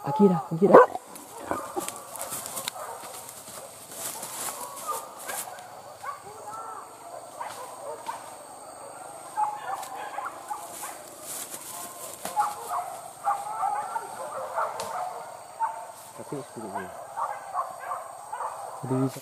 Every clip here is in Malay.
Aki dah. Tapi sepuluh. Jadi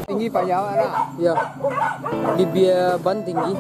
tinggi Pak Jawa lah. Ya. Di biaya ban tinggi.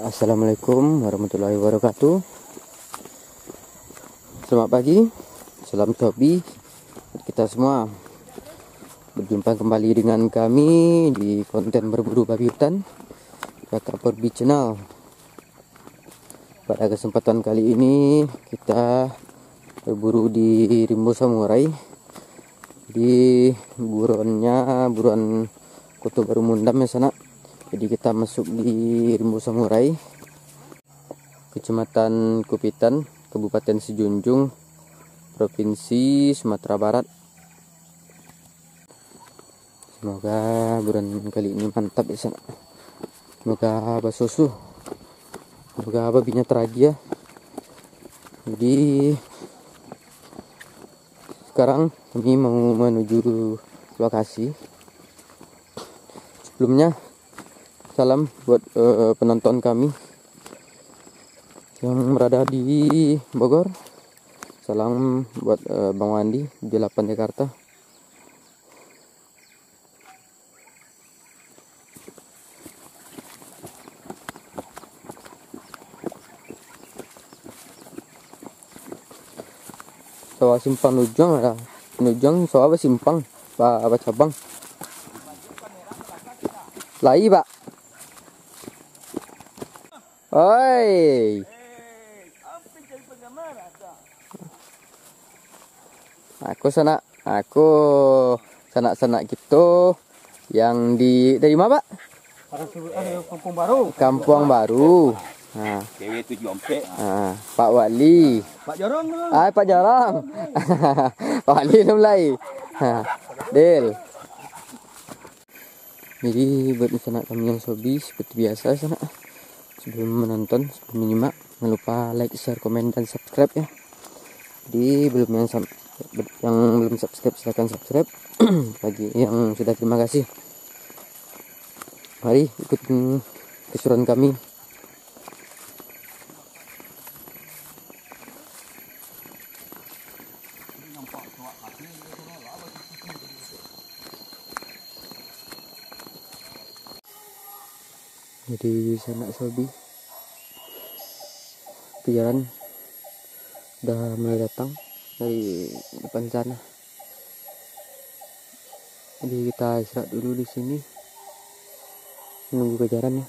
Assalamualaikum warahmatullahi wabarakatuh. Selamat pagi, salam Tobi kita semua. Berjumpa kembali dengan kami di konten berburu babi hutan Kakak Porbi Channel. Pada kesempatan kali ini kita berburu di Rimbo Samurai, di buruan Kota Baru Mundam ya sana. Jadi kita masuk di Rimbo Samurai, Kecamatan Kupitan, Kabupaten Sejunjung, Provinsi Sumatera Barat. Semoga buruan kali ini mantap ya sana. Semoga basusu, semoga babinya teragi ya. Jadi sekarang kami mau menuju lokasi. Sebelumnya salam buat penonton kami yang berada di Bogor. Salam buat Bang Wandi di 8 Jakarta. Sawah simpang Nujang ada. Nujang sawah simpang apa cabang. Lai Pak. Oi. Aku sanak gitu yang dari mana Pak? Kampung Baru. Kampung Baru. Nah, Cewek tu jompet. Pak Wali. Pak Jorong tu. Pak Jarang. Pak Wali dah mulai. Del. Jadi buat sanak kami yang sobi seperti biasa sanak. Sebelum menonton, sebelum menyimak, jangan lupa like, share, komen, dan subscribe ya. Jadi belum yang belum subscribe silahkan subscribe. Bagi yang sudah terima kasih. Mari ikut keseruan kami. Jadi sanak sobi kejaran udah mulai datang dari depan sana. Jadi kita istirahat dulu di sini menunggu kejaran ya.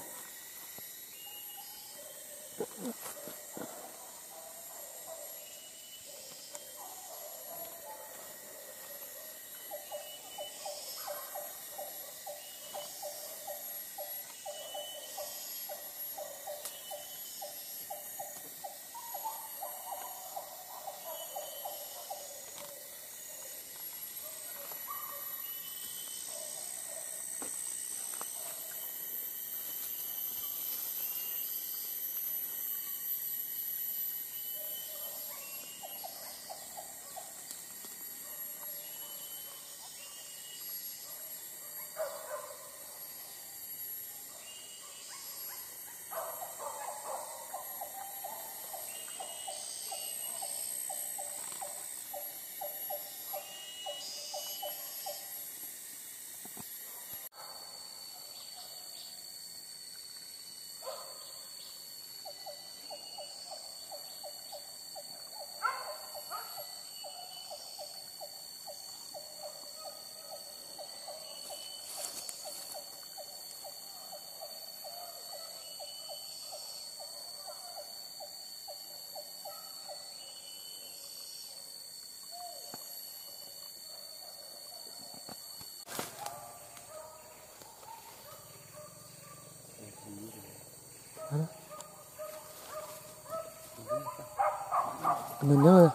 Nanya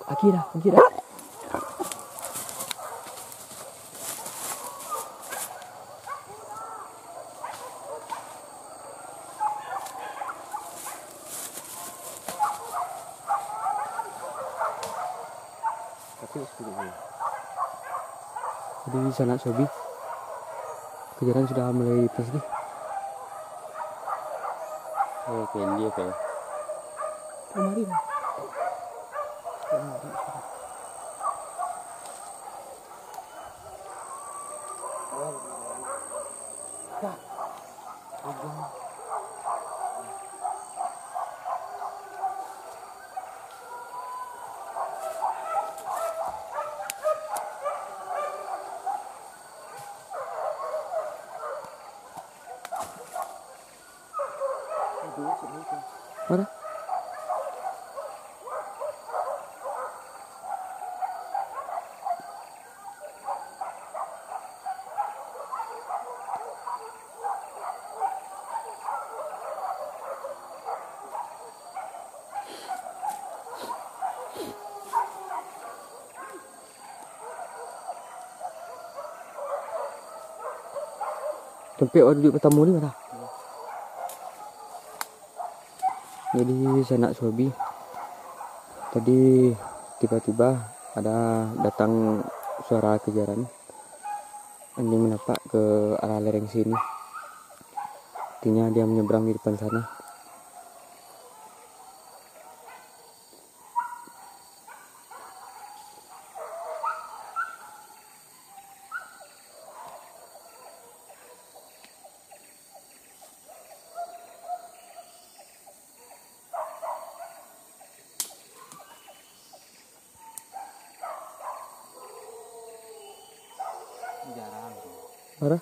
Akira. Jadi sanak sobi kejaran sudah mulai pergi. Kendi kayak. Kemarin. Mana? Tempat orang duduk bertamu ni mana? Jadi saya nak sobi. Tadi tiba-tiba ada datang suara kejaran. Anjing menapak ke arah lereng sini. Artinya dia menyeberang di depan sana. Jarang. Mana?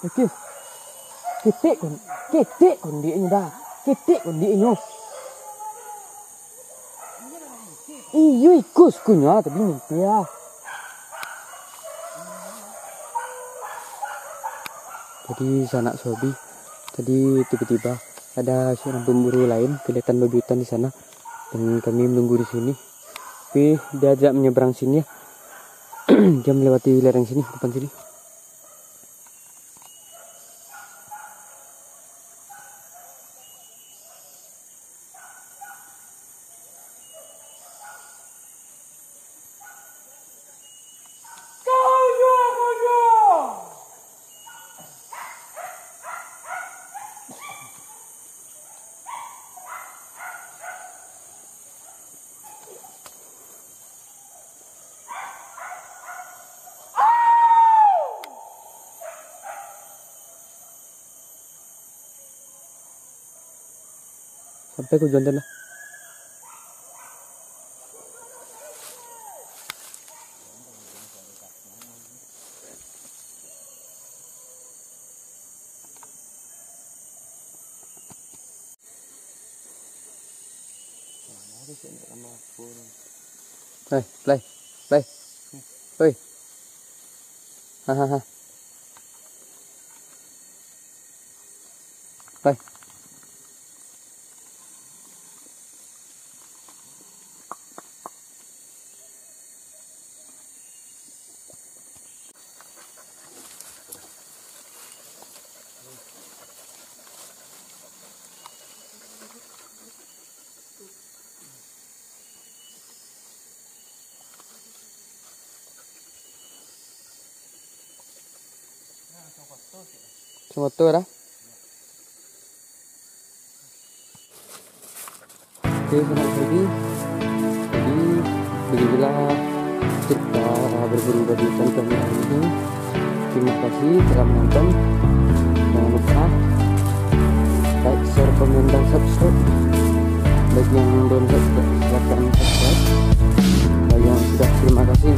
Okey. Ketik kon dia ni dah. Ketik kon dia ni. Iyo ikut kunya tapi mimpi ya. Tadi sanak sobi. Tadi tiba-tiba ada seorang pemburu lain kelihatan babi hutan di sana dan kami menunggu di sini. Tapi dia ajak menyeberang sini ya. Dia melewati lereng sini depan sini. Sampai ke Jondan lah. Play. Oi. Ha. Play. Motor dah. Oke, selamat pagi. Jadi beginilah cerita berburu babi hutan kami hari ini. Terima kasih telah menonton. Jangan lupa like, share, komen, dan subscribe. Bagi yang belum subscribe, silakan subscribe. Bagi yang sudah, terima kasih.